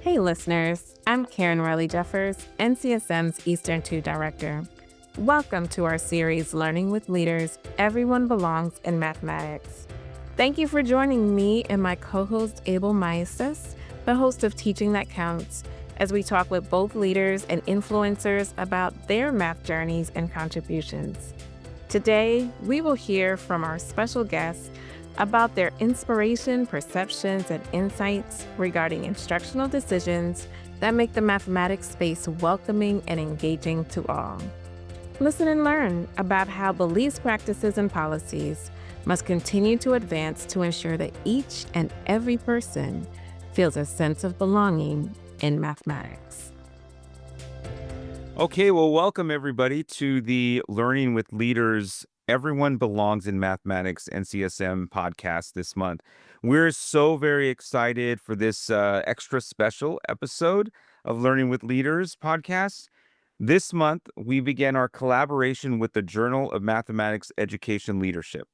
Hey listeners, I'm Karen Riley-Jeffers, NCSM's Eastern 2 Director. Welcome to our series, Learning with Leaders, Everyone Belongs in Mathematics. Thank you for joining me and my co-host Abel Maestas, the host of Teaching That Counts, as we talk with both leaders and influencers about their math journeys and contributions. Today, we will hear from our special guests about their inspiration, perceptions, and insights regarding instructional decisions that make the mathematics space welcoming and engaging to all. Listen and learn about how beliefs, practices, and policies must continue to advance to ensure that each and every person feels a sense of belonging in mathematics. Okay, well, welcome everybody to the Learning with Leaders Everyone Belongs in Mathematics NCSM podcast this month. We're so very excited for this extra special episode of Learning with Leaders podcast. This month, we began our collaboration with the Journal of Mathematics Education Leadership.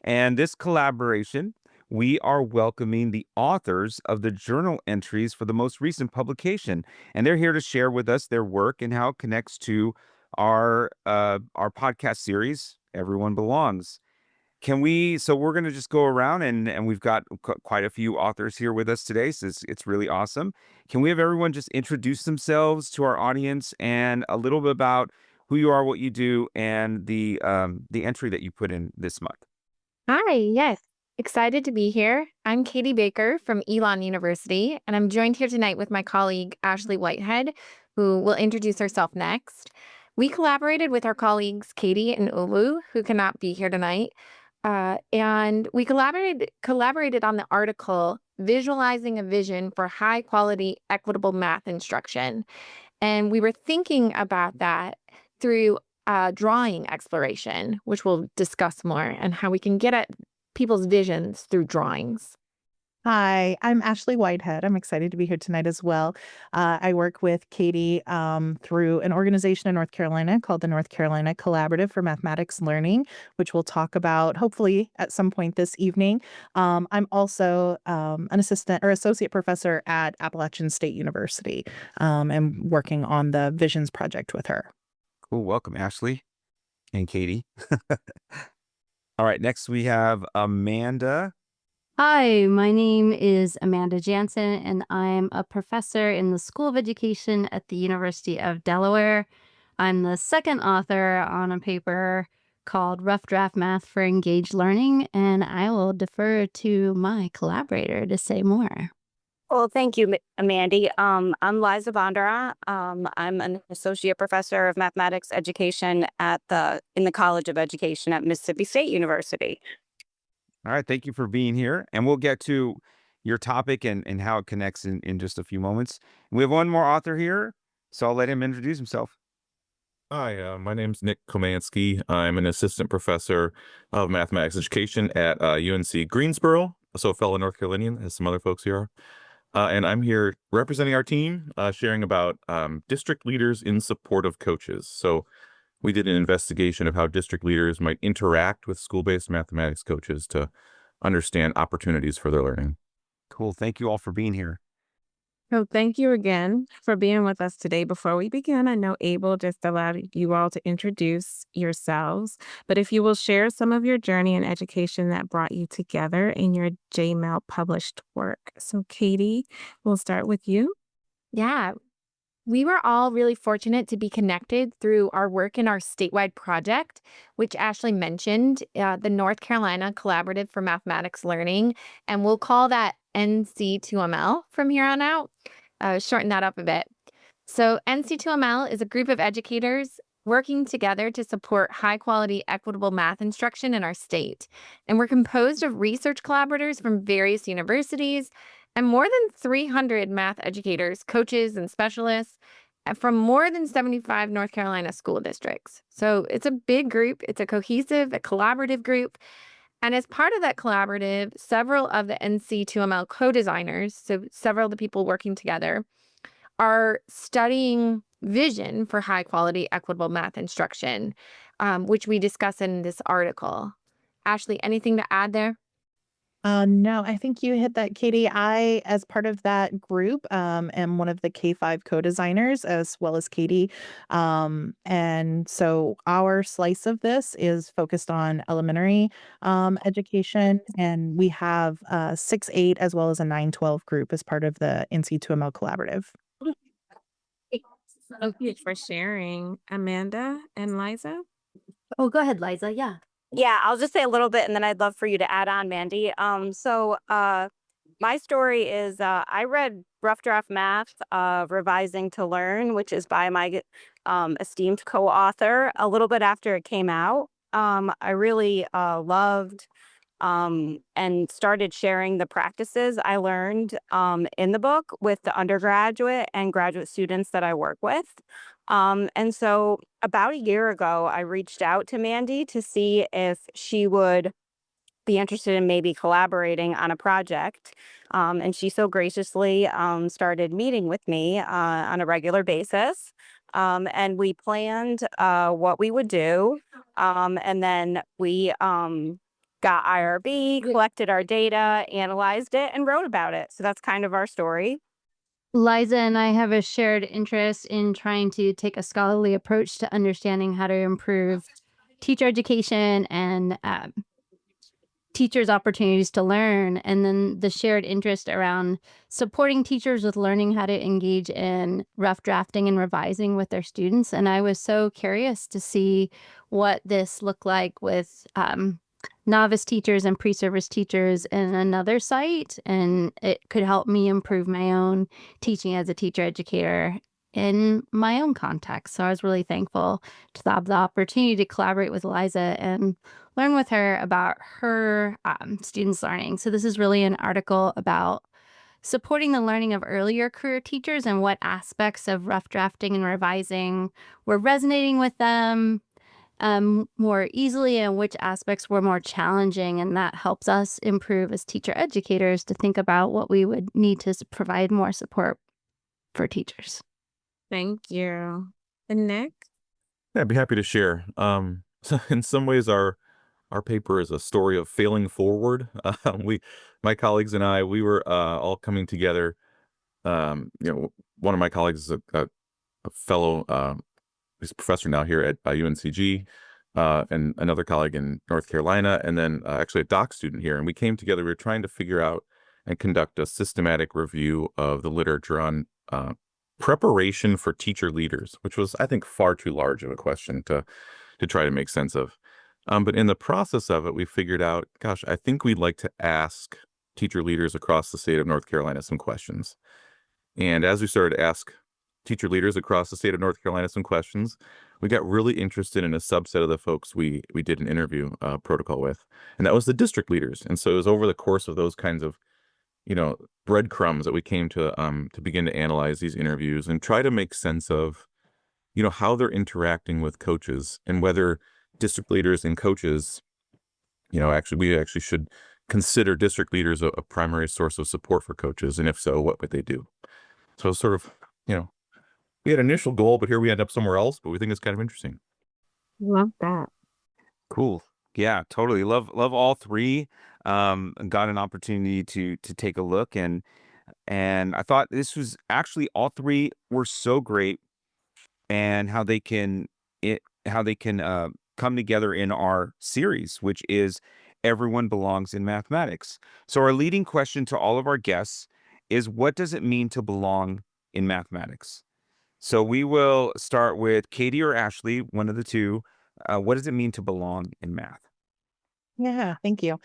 And this collaboration, we are welcoming the authors of the journal entries for the most recent publication. And they're here to share with us their work and how it connects to our podcast series, Everyone Belongs. So we're going to just go around and we've got quite a few authors here with us today. So it's really awesome. Can we have everyone just introduce themselves to our audience and a little bit about who you are, what you do, and the entry that you put in this month? Hi, yes. Excited to be here. I'm Katie Baker from Elon University, and I'm joined here tonight with my colleague, Ashley Whitehead, who will introduce herself next. We collaborated with our colleagues, Katie and Olu, who cannot be here tonight, and we collaborated on the article, Visualizing a Vision for High-Quality, Equitable Math Instruction. And we were thinking about that through drawing exploration, which we'll discuss more, and how we can get at people's visions through drawings. Hi, I'm Ashley Whitehead. I'm excited to be here tonight as well. I work with Katie through an organization in North Carolina called the North Carolina Collaborative for Mathematics Learning, which we'll talk about hopefully at some point this evening. I'm also an assistant or associate professor at Appalachian State University and working on the Visions project with her. Cool. Welcome, Ashley and Katie. All right. Next, we have Amanda. Hi, my name is Amanda Jansen, and I'm a professor in the School of Education at the University of Delaware. I'm the second author on a paper called Rough Draft Math for Engaged Learning, and I will defer to my collaborator to say more. Well, thank you, Amanda. I'm Liza Bondara. I'm an associate professor of mathematics education in the College of Education at Mississippi State University. All right. Thank you for being here. And we'll get to your topic and how it connects in just a few moments. We have one more author here, so I'll let him introduce himself. Hi, my name's Nick Komansky. I'm an assistant professor of mathematics education at UNC Greensboro, so a fellow North Carolinian, as some other folks here are. And I'm here representing our team, sharing about district leaders in support of coaches. So we did an investigation of how district leaders might interact with school-based mathematics coaches to understand opportunities for their learning. Cool. Thank you all for being here. So thank you again for being with us today. Before we begin, I know Abel just allowed you all to introduce yourselves, but if you will share some of your journey and education that brought you together in your JMEL published work. So Katie, we'll start with you. Yeah. We were all really fortunate to be connected through our work in our statewide project, which Ashley mentioned, the North Carolina Collaborative for Mathematics Learning, and we'll call that NC2ML from here on out, shorten that up a bit. So NC2ML is a group of educators working together to support high-quality, equitable math instruction in our state. And we're composed of research collaborators from various universities and more than 300 math educators, coaches, and specialists from more than 75 North Carolina school districts. So it's a big group. It's a collaborative group. And as part of that collaborative, several of the NC2ML co-designers, so several of the people working together, are studying vision for high-quality, equitable math instruction, which we discuss in this article. Ashley, anything to add there? No, I think you hit that, Katie. I, as part of that group, am one of the K-5 co-designers as well as Katie. And so our slice of this is focused on elementary education, and we have 6-8 as well as a 9-12 group as part of the NC2ML collaborative. Thank you for sharing, Amanda and Liza. Oh, go ahead, Liza. Yeah. Yeah, I'll just say a little bit and then I'd love for you to add on, Mandy. My story is I read Rough Draft Math, Revising to Learn, which is by my esteemed co-author a little bit after it came out. I really loved and started sharing the practices I learned in the book with the undergraduate and graduate students that I work with. And so about a year ago, I reached out to Mandy to see if she would be interested in maybe collaborating on a project. And she so graciously started meeting with me on a regular basis. And we planned what we would do. And then we got IRB, collected our data, analyzed it, and wrote about it. So that's kind of our story. Liza and I have a shared interest in trying to take a scholarly approach to understanding how to improve teacher education and teachers' opportunities to learn, and then the shared interest around supporting teachers with learning how to engage in rough drafting and revising with their students. And I was so curious to see what this looked like with novice teachers and pre-service teachers in another site, and it could help me improve my own teaching as a teacher educator in my own context. So I was really thankful to have the opportunity to collaborate with Liza and learn with her about her students' learning. So this is really an article about supporting the learning of earlier career teachers and what aspects of rough drafting and revising were resonating with them more easily and which aspects were more challenging. And that helps us improve as teacher educators to think about what we would need to provide more support for teachers. Thank you. And Nick? Yeah, I'd be happy to share. So in some ways, our paper is a story of failing forward. My colleagues and I, we were all coming together. One of my colleagues is a fellow, he's a professor now here at UNCG, and another colleague in North Carolina, and then actually a doc student here. And we came together. We were trying to figure out and conduct a systematic review of the literature on preparation for teacher leaders, which was, I think, far too large of a question to try to make sense of. But in the process of it, we figured out, gosh, I think we'd like to ask teacher leaders across the state of North Carolina some questions. And as we started to ask teacher leaders across the state of North Carolina some questions, we got really interested in a subset of the folks we did an interview protocol with, and that was the district leaders. And so it was over the course of those kinds of breadcrumbs that we came to begin to analyze these interviews and try to make sense of, how they're interacting with coaches and whether district leaders and coaches, we actually should consider district leaders a primary source of support for coaches. And if so, what would they do? So sort of, we had an initial goal, but here we end up somewhere else, but we think it's kind of interesting. Love that. Cool. Yeah, totally. Love all three. Got an opportunity to take a look, and I thought this was actually, all three were so great, and how they can come together in our series, which is Everyone Belongs in Mathematics. So our leading question to all of our guests is, what does it mean to belong in mathematics? So we will start with Katie or Ashley, one of the two. What does it mean to belong in math? Yeah, thank you.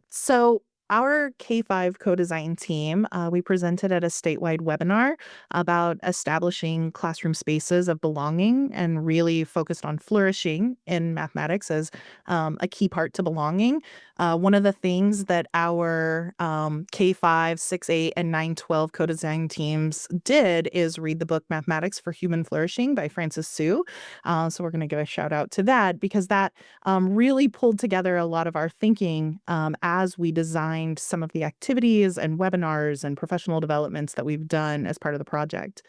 So our K-5 co-design team, we presented at a statewide webinar about establishing classroom spaces of belonging and really focused on flourishing in mathematics as a key part to belonging. One of the things that our K-5, 6-8, and 9-12 co-design teams did is read the book Mathematics for Human Flourishing by Frances Su. So we're going to give a shout out to that because that really pulled together a lot of our thinking as we designed some of the activities and webinars and professional developments that we've done as part of the project.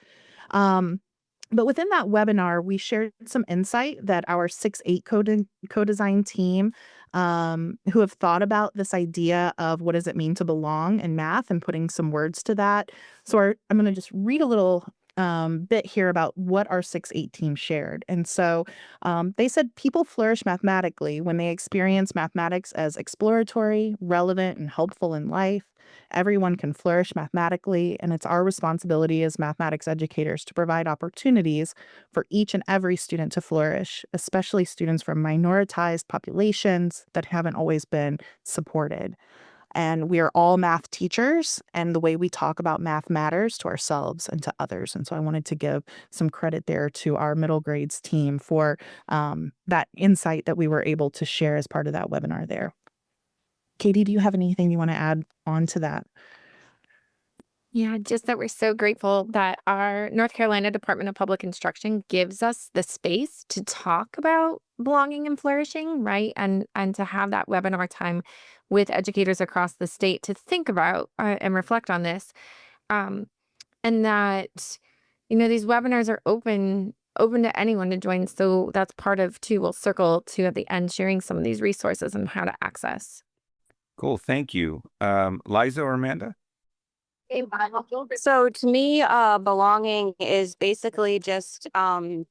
But within that webinar, we shared some insight that our 6-8 co-design team who have thought about this idea of what does it mean to belong in math and putting some words to that. So I'm going to just read a little bit here about what our 6-8 team shared. And so they said people flourish mathematically when they experience mathematics as exploratory, relevant, and helpful in life. Everyone can flourish mathematically, and it's our responsibility as mathematics educators to provide opportunities for each and every student to flourish, especially students from minoritized populations that haven't always been supported. And we are all math teachers, and the way we talk about math matters to ourselves and to others. And so I wanted to give some credit there to our middle grades team for that insight that we were able to share as part of that webinar there. Katie, do you have anything you want to add on to that? Yeah, just that we're so grateful that our North Carolina Department of Public Instruction gives us the space to talk about belonging and flourishing, right? And to have that webinar time with educators across the state to think about and reflect on this. And that, these webinars are open to anyone to join. So that's part of too. We'll circle to at the end, sharing some of these resources and how to access. Cool. Thank you. Liza or Amanda? So to me, belonging is basically just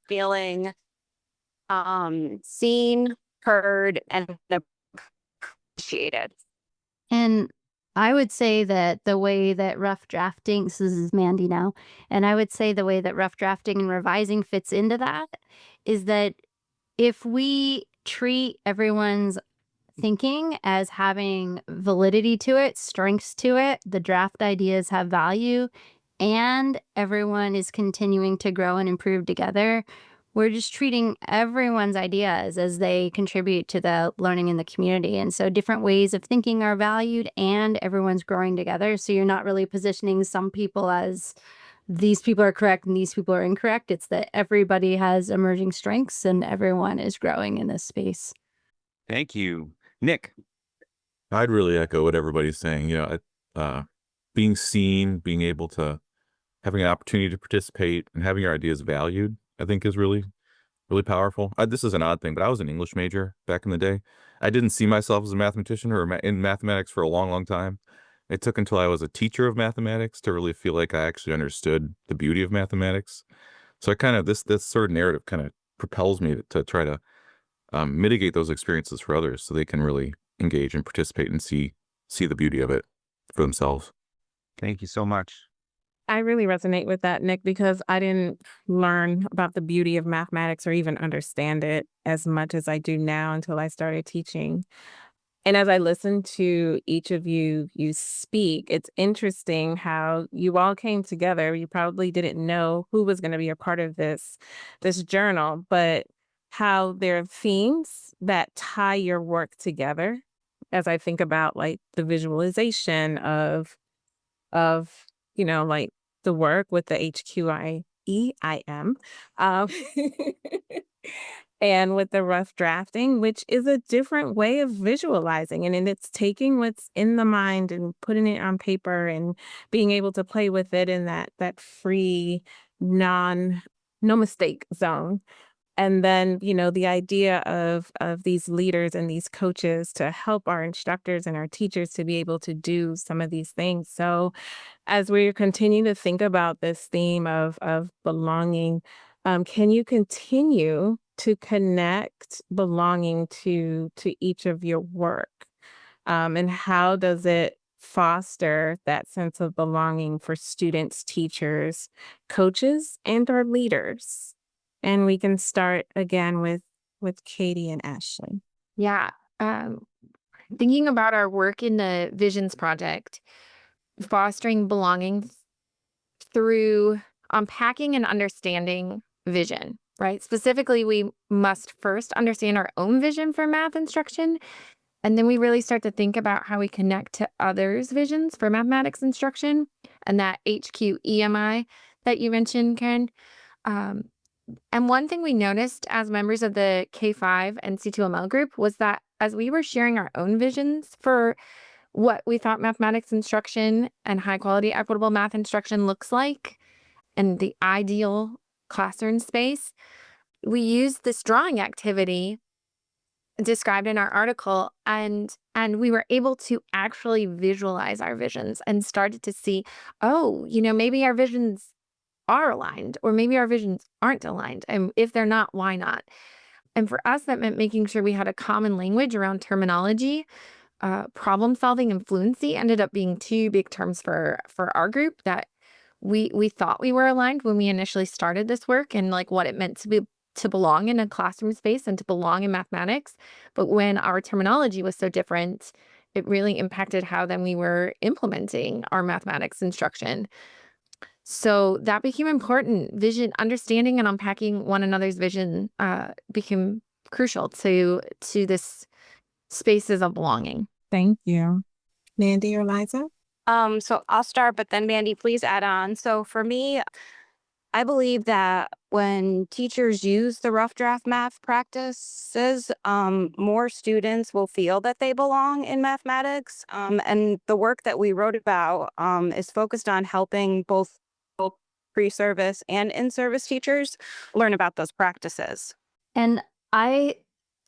feeling seen, heard, and appreciated. And I would say that the way that rough drafting, this is Mandy now, and I would say the way that rough drafting and revising fits into that is that if we treat everyone's thinking as having validity to it, strengths to it, the draft ideas have value, and everyone is continuing to grow and improve together, we're just treating everyone's ideas as they contribute to the learning in the community. And so different ways of thinking are valued and everyone's growing together. So you're not really positioning some people as these people are correct and these people are incorrect. It's that everybody has emerging strengths and everyone is growing in this space. Thank you. Nick? I'd really echo what everybody's saying. Being seen, being able to having an opportunity to participate and having your ideas valued, I think is really, really powerful. This is an odd thing, but I was an English major back in the day. I didn't see myself as a mathematician or in mathematics for a long, long time. It took until I was a teacher of mathematics to really feel like I actually understood the beauty of mathematics. So this sort of narrative kind of propels me to try to mitigate those experiences for others so they can really engage and participate and see the beauty of it for themselves. Thank you so much. I really resonate with that, Nick, because I didn't learn about the beauty of mathematics or even understand it as much as I do now until I started teaching. And as I listen to each of you speak, it's interesting how you all came together. You probably didn't know who was going to be a part of this journal, but how there are themes that tie your work together. As I think about like the visualization of like the work with the HQIEIM, and with the rough drafting, which is a different way of visualizing. And it's taking what's in the mind and putting it on paper and being able to play with it in that free, no mistake zone. And then, the idea of these leaders and these coaches to help our instructors and our teachers to be able to do some of these things. So as we continue to think about this theme of belonging, can you continue to connect belonging to each of your work? And how does it foster that sense of belonging for students, teachers, coaches, and our leaders? And we can start again with Katie and Ashley. Yeah. Thinking about our work in the Visions Project, fostering belonging through unpacking and understanding vision, right? Specifically, we must first understand our own vision for math instruction. And then we really start to think about how we connect to others' visions for mathematics instruction and that HQEMI that you mentioned, Karen. And one thing we noticed as members of the K5 and C2ML group was that as we were sharing our own visions for what we thought mathematics instruction and high quality equitable math instruction looks like and the ideal classroom space, we used this drawing activity described in our article, and we were able to actually visualize our visions and started to see, oh, maybe our visions are aligned, or maybe our visions aren't aligned. And if they're not, why not? And for us, that meant making sure we had a common language around terminology. Problem solving and fluency ended up being two big terms for our group that we thought we were aligned when we initially started this work, and like what it meant to belong in a classroom space and to belong in mathematics. But when our terminology was so different, it really impacted how then we were implementing our mathematics instruction. So that became important. Vision, understanding and unpacking one another's vision became crucial to this spaces of belonging. Thank you. Mandy or Liza? So I'll start, but then Mandy, please add on. So for me, I believe that when teachers use the rough draft math practices, more students will feel that they belong in mathematics. And the work that we wrote about is focused on helping both pre-service and in-service teachers learn about those practices. And I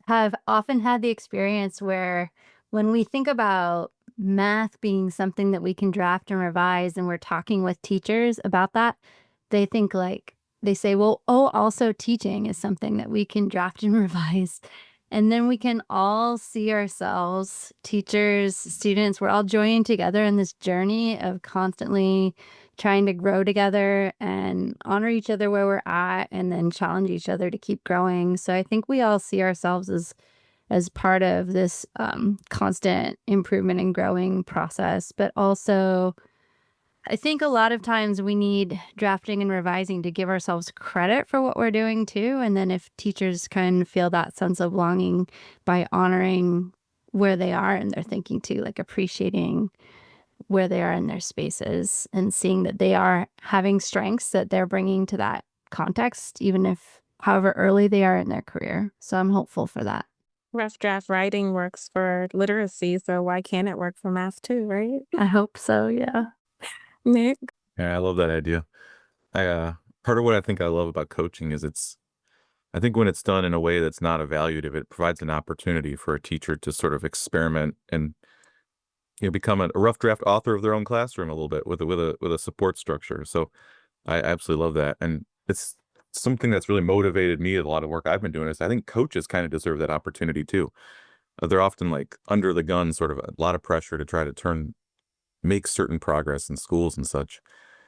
have often had the experience where when we think about math being something that we can draft and revise, and we're talking with teachers about that, they think they say, well, also teaching is something that we can draft and revise. And then we can all see ourselves, teachers, students, we're all joining together in this journey of constantly trying to grow together and honor each other where we're at, and then challenge each other to keep growing. So I think we all see ourselves as part of this constant improvement and growing process. But also, I think a lot of times we need drafting and revising to give ourselves credit for what we're doing too. And then if teachers can feel that sense of belonging by honoring where they are in their thinking too, like appreciating where they are in their spaces and seeing that they are having strengths that they're bringing to that context, even if however early they are in their career. So I'm hopeful for that. Rough draft writing works for literacy, so why can't it work for math too, right? I hope so, yeah. Nick? Yeah, I love that idea. Part of what I think I love about coaching is I think when it's done in a way that's not evaluative, it provides an opportunity for a teacher to sort of experiment and become a rough draft author of their own classroom a little bit with a support structure. So I absolutely love that, and it's something that's really motivated me. A lot of work I've been doing is I think coaches kind of deserve that opportunity too. They're often like under the gun, sort of a lot of pressure to try to make certain progress in schools and such.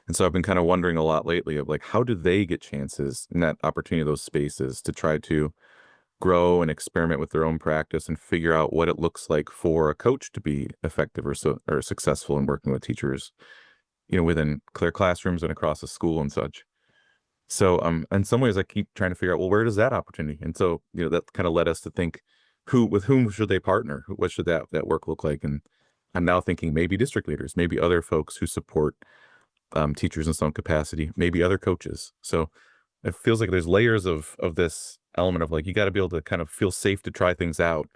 And so I've been kind of wondering a lot lately of like, how do they get chances in that opportunity, those spaces to try to grow and experiment with their own practice and figure out what it looks like for a coach to be effective or successful in working with teachers, within clear classrooms and across the school and such. So in some ways I keep trying to figure out, well, where does that opportunity? And so, that kind of led us to think with whom should they partner? What should that work look like? And I'm now thinking maybe district leaders, maybe other folks who support teachers in some capacity, maybe other coaches. So it feels like there's layers of this element of like, you got to be able to kind of feel safe to try things out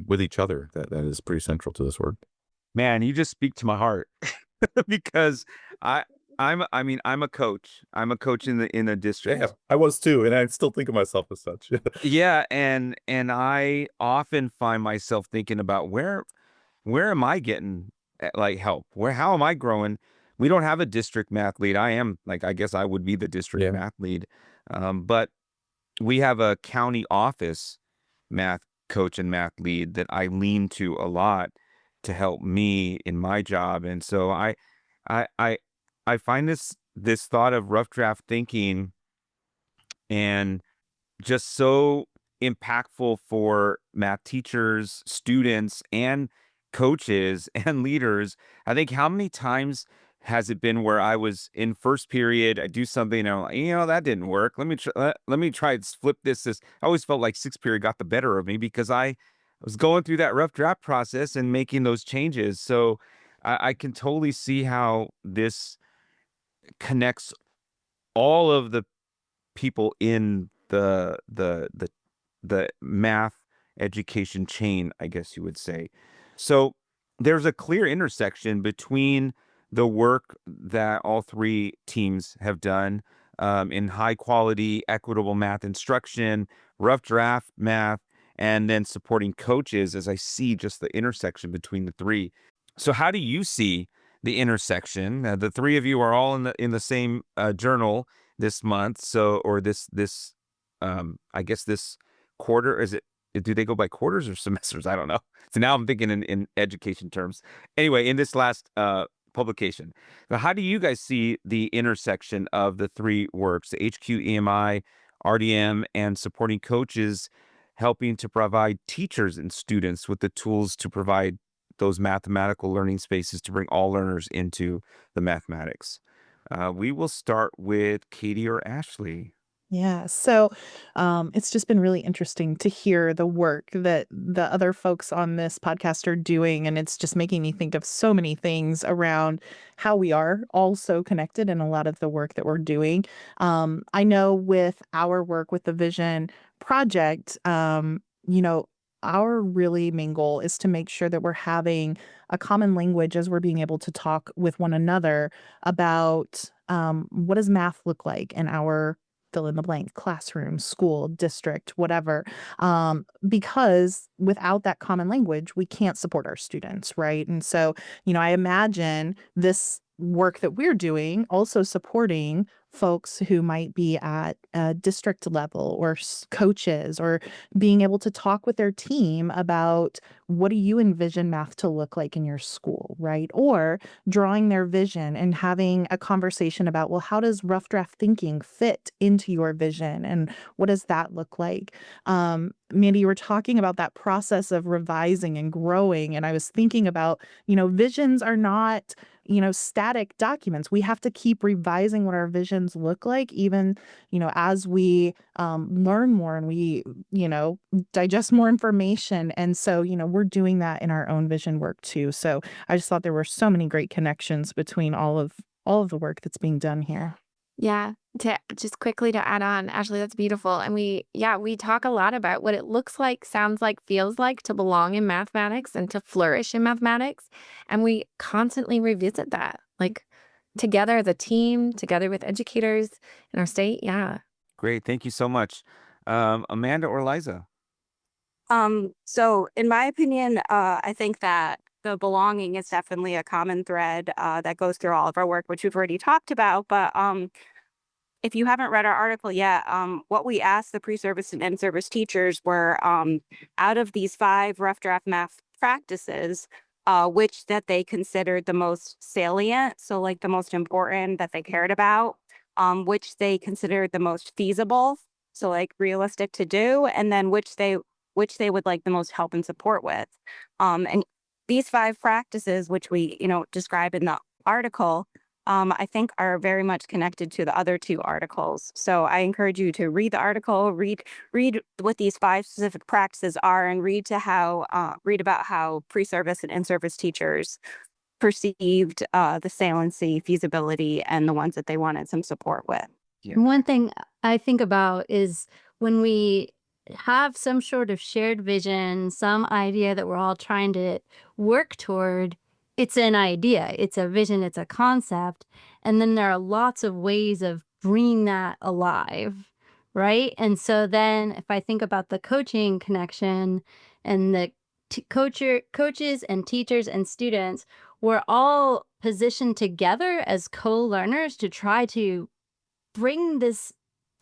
with each other. That is pretty central to this work. Man, you just speak to my heart because I'm a coach. I'm a coach in the district. Yeah, I was too, and I still think of myself as such. Yeah, and I often find myself thinking about where am I getting like help? How am I growing? We don't have a district math lead. I guess I would be the district math lead. But we have a county office math coach and math lead that I lean to a lot to help me in my job. And so I find this thought of rough draft thinking and just so impactful for math teachers, students, and coaches and leaders. I think how many times has it been where I was in first period, I do something and I'm like, that didn't work. Let me try and flip this. I always felt like sixth period got the better of me because I was going through that rough draft process and making those changes. So I can totally see how this connects all of the people in the math education chain, I guess you would say. So there's a clear intersection between the work that all three teams have done in high quality, equitable math instruction, rough draft math, and then supporting coaches, as I see just the intersection between the three. So how do you see the intersection? The three of you are all in the same journal this month. So, or this I guess this quarter, is it, do they go by quarters or semesters? I don't know. So now I'm thinking in education terms. Anyway, in this last publication. So how do you guys see the intersection of the three works, the HQ, EMI, RDM, and supporting coaches, helping to provide teachers and students with the tools to provide those mathematical learning spaces to bring all learners into the mathematics? We will start with Katie or Ashley. Yeah. So it's just been really interesting to hear the work that the other folks on this podcast are doing. And it's just making me think of so many things around how we are all so connected in a lot of the work that we're doing. I know with our work with the Vision Project, our really main goal is to make sure that we're having a common language as we're being able to talk with one another about what does math look like in our fill in the blank classroom, school, district, whatever. Because without that common language, we can't support our students, right? And so, I imagine this work that we're doing also supporting folks who might be at a district level or coaches, or being able to talk with their team about what do you envision math to look like in your school, right? Or drawing their vision and having a conversation about, well, how does rough draft thinking fit into your vision? And what does that look like? Mandy, you were talking about that process of revising and growing. And I was thinking about, visions are not, static documents. We have to keep revising what our visions look like, even, as we learn more and we, digest more information. And so, we're doing that in our own vision work too. So I just thought there were so many great connections between all of the work that's being done here. Yeah, to just quickly to add on, Ashley, that's beautiful. And we talk a lot about what it looks like, sounds like, feels like to belong in mathematics and to flourish in mathematics. And we constantly revisit that, like together as a team, together with educators in our state. Yeah. Great. Thank you so much. Amanda or Liza? So in my opinion, I think that the belonging is definitely a common thread that goes through all of our work, which we've already talked about. But if you haven't read our article yet, what we asked the pre-service and in-service teachers were, out of these 5 rough draft math practices, which that they considered the most salient, so like the most important that they cared about, which they considered the most feasible, so like realistic to do, and then which they would like the most help and support with. And these 5 practices, which we, describe in the article, I think are very much connected to the other 2 articles. So I encourage you to read the article, read what these 5 specific practices are, and read about how pre-service and in-service teachers perceived the saliency, feasibility, and the ones that they wanted some support with. Yeah. One thing I think about is when we have some sort of shared vision, some idea that we're all trying to work toward, it's an idea, it's a vision, it's a concept. And then there are lots of ways of bringing that alive, right? And so then if I think about the coaching connection and the coaches and teachers and students, we're all positioned together as co-learners to try to bring this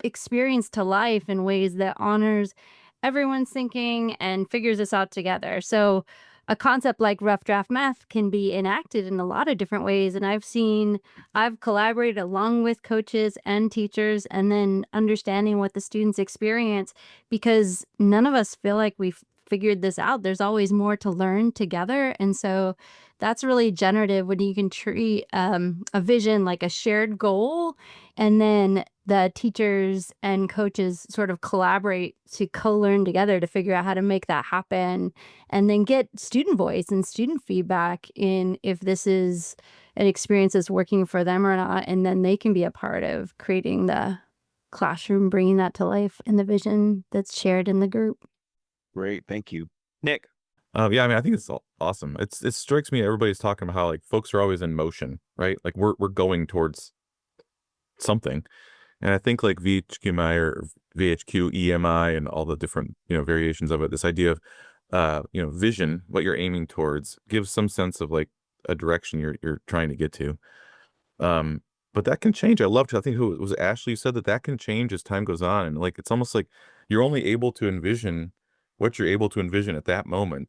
experience to life in ways that honors everyone's thinking and figures this out together. So a concept like rough draft math can be enacted in a lot of different ways. And I've collaborated along with coaches and teachers, and then understanding what the students experience, because none of us feel like we've figured this out. There's always more to learn together. And so that's really generative when you can treat a vision like a shared goal, and then the teachers and coaches sort of collaborate to co-learn together to figure out how to make that happen, and then get student voice and student feedback in if this is an experience that's working for them or not. And then they can be a part of creating the classroom, bringing that to life in the vision that's shared in the group. Great. Thank you. Nick? Yeah, I mean, I think it's awesome. It strikes me everybody's talking about how like folks are always in motion, right? Like we're going towards something. And I think like VHQMI or VHQ EMI and all the different, variations of it, this idea of, vision, what you're aiming towards, gives some sense of like a direction you're trying to get to. But that can change. I think who was Ashley, said that can change as time goes on. And like, it's almost like you're only able to envision what you're able to envision at that moment.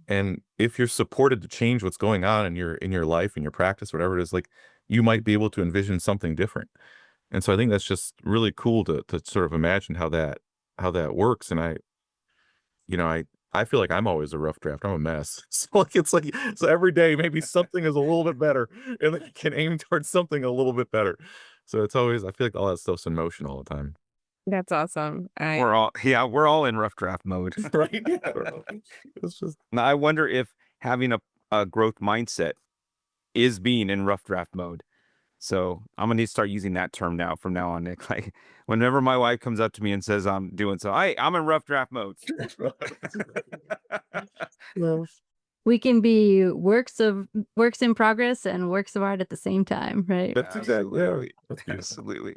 And if you're supported to change what's going on in your life, in your practice, whatever it is, like you might be able to envision something different. And so I think that's just really cool to sort of imagine how that works. And I feel like I'm always a rough draft. I'm a mess. So every day maybe something is a little bit better, and then you can aim towards something a little bit better. So it's always, I feel like all that stuff's in motion all the time. That's awesome. We're all in rough draft mode. Right? I don't know. It's just Now, I wonder if having a growth mindset is being in rough draft mode. So I'm gonna need to start using that term from now on, Nick. Like whenever my wife comes up to me and says I'm doing so, I'm in rough draft mode. Well, we can be works in progress and works of art at the same time, right? that's exactly, yeah. That's beautiful. Absolutely.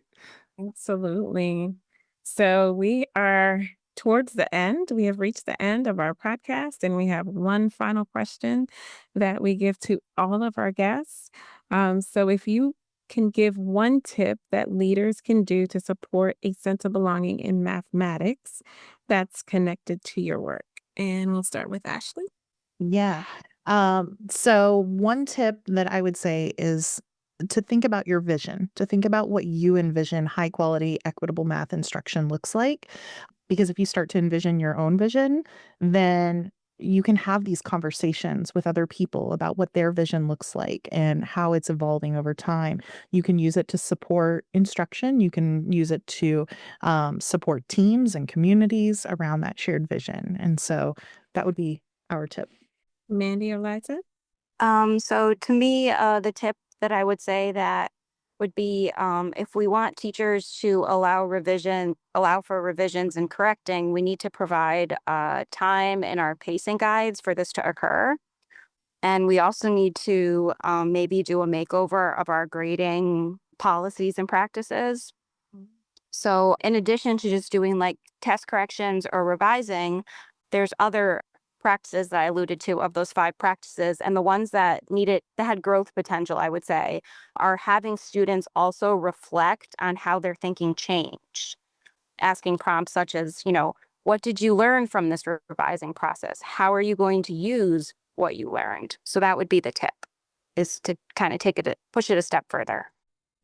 Absolutely. So we are towards the end. We have reached the end of our podcast, and we have one final question that we give to all of our guests. So if you can give one tip that leaders can do to support a sense of belonging in mathematics that's connected to your work. And we'll start with Ashley. Yeah. So one tip that I would say is to think about your vision, to think about what you envision high quality, equitable math instruction looks like. Because if you start to envision your own vision, then you can have these conversations with other people about what their vision looks like and how it's evolving over time. You can use it to support instruction. You can use it to support teams and communities around that shared vision. And so that would be our tip. Mandy or Liza? So to me, the tip that I would say that would be if we want teachers to allow for revisions and correcting, we need to provide time in our pacing guides for this to occur. And we also need to maybe do a makeover of our grading policies and practices. So in addition to just doing like test corrections or revising, there's other practices that I alluded to of those 5 practices, and the ones that had growth potential, I would say, are having students also reflect on how their thinking changed. Asking prompts such as, what did you learn from this revising process? How are you going to use what you learned? So that would be the tip, is to kind of push it a step further.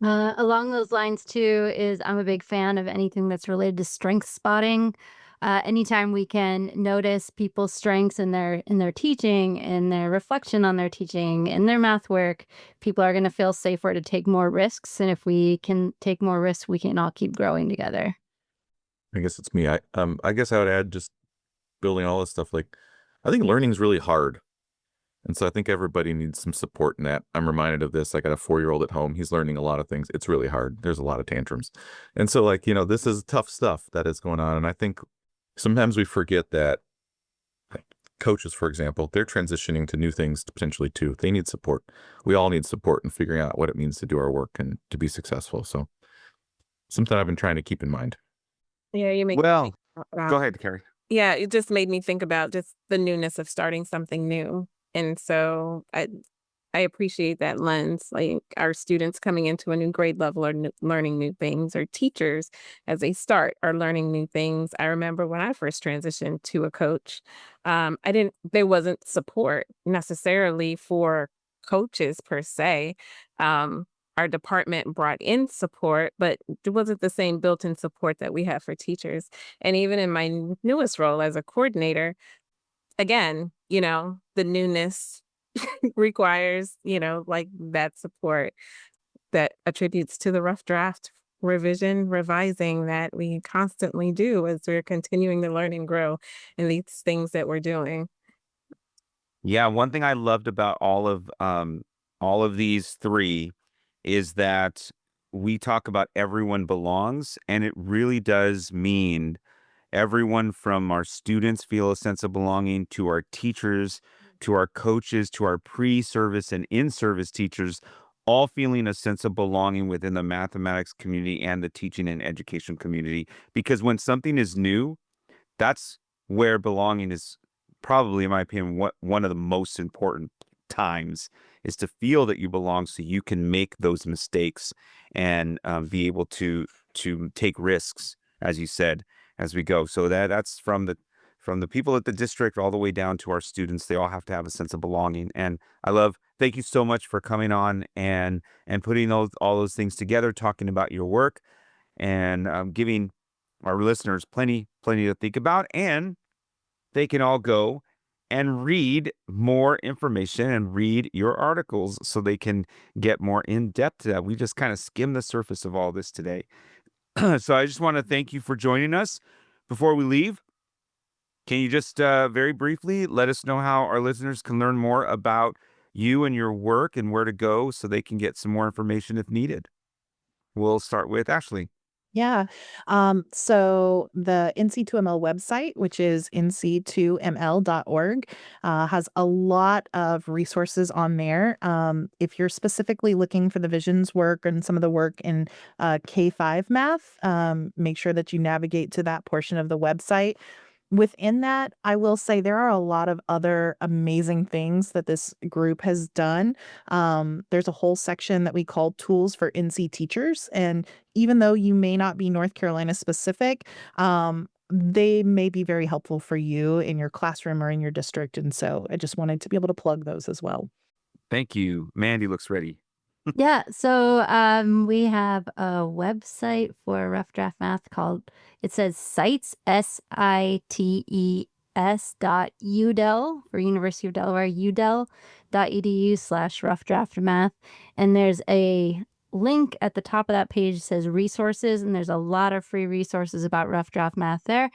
Along those lines too, is I'm a big fan of anything that's related to strength spotting. Anytime we can notice people's strengths in their teaching, in their reflection on their teaching, in their math work, people are going to feel safer to take more risks. And if we can take more risks, we can all keep growing together. I guess it's me. I guess I would add, just building all this stuff, like I think learning is really hard. And so I think everybody needs some support in that. I'm reminded of this. I got a 4-year-old at home. He's learning a lot of things. It's really hard. There's a lot of tantrums. And so like, this is tough stuff that is going on. And I think sometimes we forget that coaches, for example, they're transitioning to new things potentially too. They need support. We all need support in figuring out what it means to do our work and to be successful. So something I've been trying to keep in mind. Yeah, you make Well, go ahead, Carrie. Yeah, it just made me think about just the newness of starting something new. And so I appreciate that lens, like our students coming into a new grade level are learning new things, or teachers as they start are learning new things. I remember when I first transitioned to a coach, there wasn't support necessarily for coaches per se. Our department brought in support, but it wasn't the same built-in support that we have for teachers. And even in my newest role as a coordinator, again, the newness requires, like that support that attributes to the rough draft revising that we constantly do as we're continuing to learn and grow in these things that we're doing. Yeah, one thing I loved about all of these 3 is that we talk about everyone belongs, and it really does mean everyone from our students feel a sense of belonging, to our teachers, to our coaches, to our pre-service and in-service teachers. all feeling a sense of belonging within the mathematics community and the teaching and education community. Because when something is new, that's where belonging is probably, in my opinion, one of the most important times, is to feel that you belong so you can make those mistakes and be able to take risks, as you said, as we go. So that's from the people at the district all the way down to our students. They all have to have a sense of belonging. And thank you so much for coming on and putting all those things together, talking about your work, and giving our listeners plenty to think about. And they can all go and read more information and read your articles so they can get more in depth to that. We just kind of skimmed the surface of all this today. So I just want to thank you for joining us. Before we leave, can you just very briefly let us know how our listeners can learn more about you and your work and where to go so they can get some more information if needed? We'll start with Ashley. Yeah. So the NC2ML website, which is nc2ml.org, has a lot of resources on there. If you're specifically looking for the visions work and some of the work in K-5 math, make sure that you navigate to that portion of the website. Within that, I will say there are a lot of other amazing things that this group has done. There's a whole section that we call Tools for NC Teachers. And even though you may not be North Carolina specific, they may be very helpful for you in your classroom or in your district. And so I just wanted to be able to plug those as well. Thank you. Mandy looks ready. Yeah, so we have a website for Rough Draft Math called, it says sites, sites.udel for University of Delaware, udel.edu/roughdraftmath. And there's a link at the top of that page that says resources, and there's a lot of free resources about Rough Draft Math there.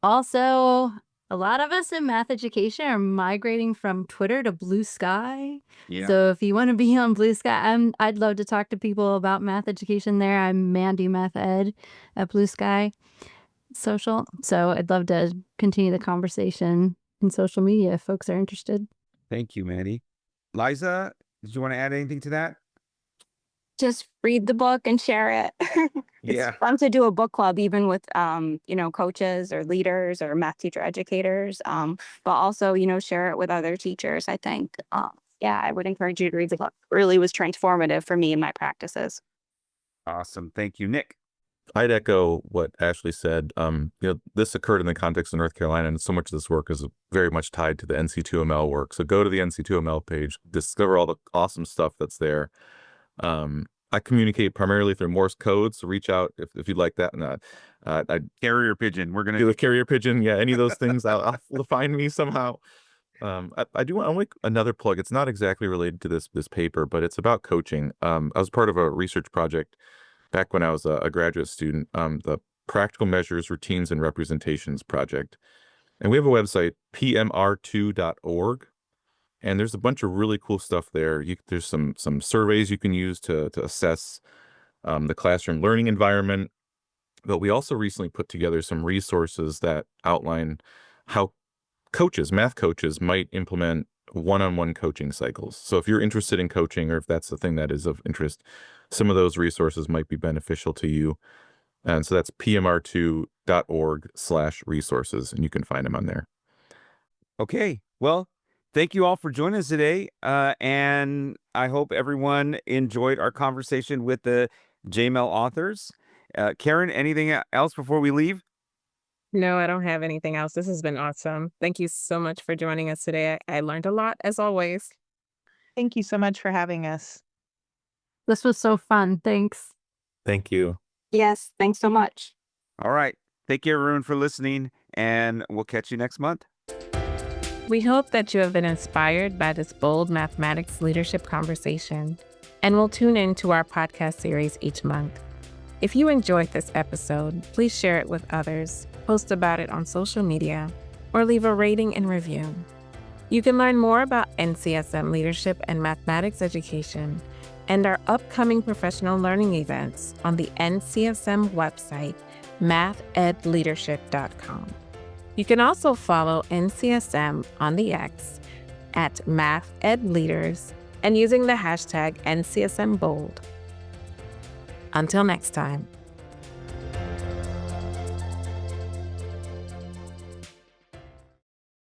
Also, a lot of us in math education are migrating from Twitter to Blue Sky. Yeah. So if you want to be on Blue Sky, I'd love to talk to people about math education there. I'm Mandy Math Ed at Blue Sky Social. So I'd love to continue the conversation in social media if folks are interested. Thank you, Mandy. Liza, did you want to add anything to that? Just read the book and share it. Yeah. It's fun to do a book club, even with, coaches or leaders or math teacher educators, but also, share it with other teachers, I think. I would encourage you to read the book. It really was transformative for me in my practices. Awesome. Thank you, Nick. I'd echo what Ashley said. This occurred in the context of North Carolina, and so much of this work is very much tied to the NC2ML work. So go to the NC2ML page, discover all the awesome stuff that's there. I communicate primarily through Morse code, so reach out if you'd like that. And I Carrier pigeon. We're gonna do the carrier pigeon. Yeah, any of those things, I'll find me somehow. I do want to make another plug. It's not exactly related to this paper, but it's about coaching. I was part of a research project back when I was a graduate student, the Practical Measures, Routines, and Representations project. And we have a website, pmr2.org. And there's a bunch of really cool stuff there. There's some surveys you can use to assess the classroom learning environment. But we also recently put together some resources that outline how math coaches might implement one-on-one coaching cycles. So if you're interested in coaching, or if that's the thing that is of interest, some of those resources might be beneficial to you. And so that's pmr2.org/resources, and you can find them on there. Okay. Well, thank you all for joining us today. And I hope everyone enjoyed our conversation with the JMEL authors. Karen, anything else before we leave? No, I don't have anything else. This has been awesome. Thank you so much for joining us today. I learned a lot, as always. Thank you so much for having us. This was so fun. Thanks. Thank you. Yes, thanks so much. All right. Thank you, everyone, for listening, and we'll catch you next month. We hope that you have been inspired by this bold mathematics leadership conversation, and will tune in to our podcast series each month. If you enjoyed this episode, please share it with others, post about it on social media, or leave a rating and review. You can learn more about NCSM leadership and mathematics education and our upcoming professional learning events on the NCSM website, mathedleadership.com. You can also follow NCSM on the X at mathedleaders and using the hashtag NCSMBold. Until next time.